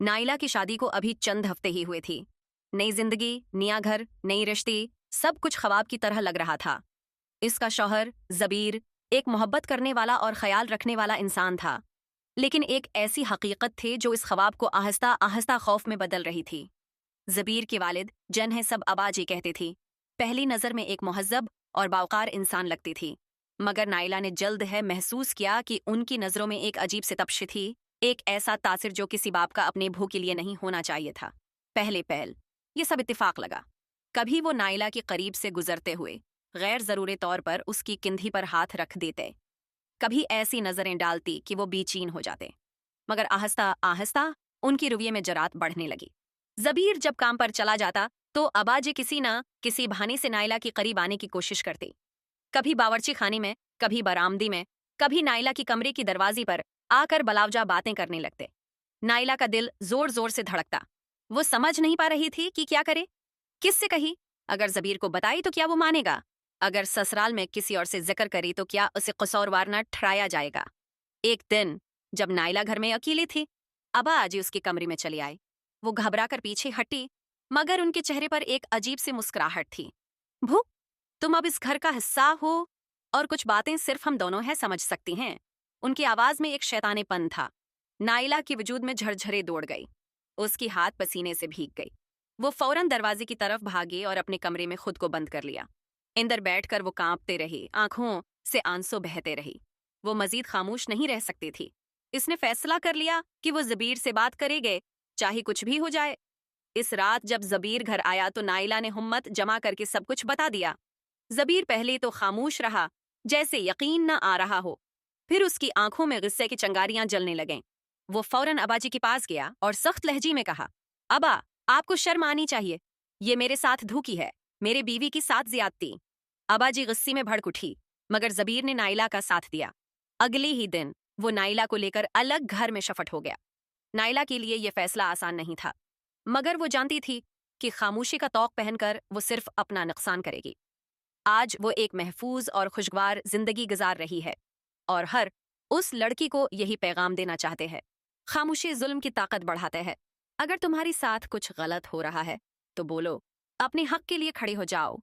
Naila की शादी को अभी चंद हफ्ते ही हुए थी। नई जिंदगी, नया घर, नई रिश्ते, सब कुछ ख्वाब की तरह लग रहा था। इसका शौहर जबीर एक मोहब्बत करने वाला और ख्याल रखने वाला इंसान था, लेकिन एक ऐसी हकीकत थी जो इस ख्वाब को आहिस्ता आहिस्ता खौफ में बदल रही थी। जबीर के वालिद, जिन्हें सब अबाजी कहते थे, पहली नजर में एक मुहज्जब और बावकार इंसान लगती थी, मगर नाइला ने जल्द है महसूस किया कि उनकी नजरों में एक अजीब सी तपश थी, एक ऐसा तासिर जो किसी बाप का अपने भू के लिए नहीं होना चाहिए था। पहले पहल ये सब इत्तेफाक लगा। कभी वो नाइला के करीब से गुजरते हुए गैर जरूरी तौर पर उसकी कंधी पर हाथ रख देते, कभी ऐसी नजरें डालती कि वो बेचैन हो जाते, मगर आहिस्ता आहिस्ता उनकी रवैये में जरात बढ़ने लगी। जबीर जब काम पर चला जाता तो अबाजी किसी न किसी बहाने से नाइला के करीब आने की कोशिश करती। कभी बावर्ची खाने में, कभी बरामदी में, कभी नाइला की कमरे की दरवाजे पर आकर बलावजा बातें करने लगते। नाइला का दिल जोर जोर से धड़कता। वो समझ नहीं पा रही थी कि क्या करे, किससे कही। अगर जबीर को बताई तो क्या वो मानेगा? अगर ससुराल में किसी और से जिक्र करी तो क्या उसे कसूरवार न ठहराया जाएगा? एक दिन जब नाइला घर में अकेली थी, अबा आजी उसके कमरे में चली आए। वो घबरा कर पीछे हटी, मगर उनके चेहरे पर एक अजीब सी मुस्कुराहट थी। भू, तुम अब इस घर का हिस्सा हो और कुछ बातें सिर्फ हम दोनों हैं समझ सकती हैं। उनकी आवाज में एक शैतानेपन था। नाइला के वजूद में झरझरे दौड़ गई। उसकी हाथ पसीने से भीग गई। वो फौरन दरवाजे की तरफ भागे और अपने कमरे में खुद को बंद कर लिया। अंदर बैठकर वो कांपते रही, आंखों से आंसू बहते रही। वो मजीद खामोश नहीं रह सकती थी। इसने फैसला कर लिया कि वो जबीर से बात करेगे, चाहे कुछ भी हो जाए। इस रात जब जबीर घर आया तो नाइला ने हिम्मत जमा करके सब कुछ बता दिया। जबीर पहले तो खामोश रहा, जैसे यकीन न आ रहा हो। फिर उसकी आंखों में गुस्से की चिंगारियां जलने लगें। वो फौरन अबाजी के पास गया और सख्त लहजे में कहा, अबा, आपको शर्म आनी चाहिए। ये मेरे साथ धोखी है, मेरे बीवी की साथ ज्यादती। अबाजी गुस्से में भड़क उठी, मगर जबीर ने नाइला का साथ दिया। अगले ही दिन वो नाइला को लेकर अलग घर में शफट हो गया। नाइला के लिए यह फैसला आसान नहीं था, मगर वो जानती थी कि खामोशी का तौक पहनकर वो सिर्फ अपना नुकसान करेगी। आज वो एक महफूज और खुशगवार जिंदगी गुजार रही है, और हर उस लड़की को यही पैगाम देना चाहते हैं। खामोशी जुल्म की ताकत बढ़ाते हैं। अगर तुम्हारे साथ कुछ गलत हो रहा है तो बोलो, अपने हक के लिए खड़े हो जाओ।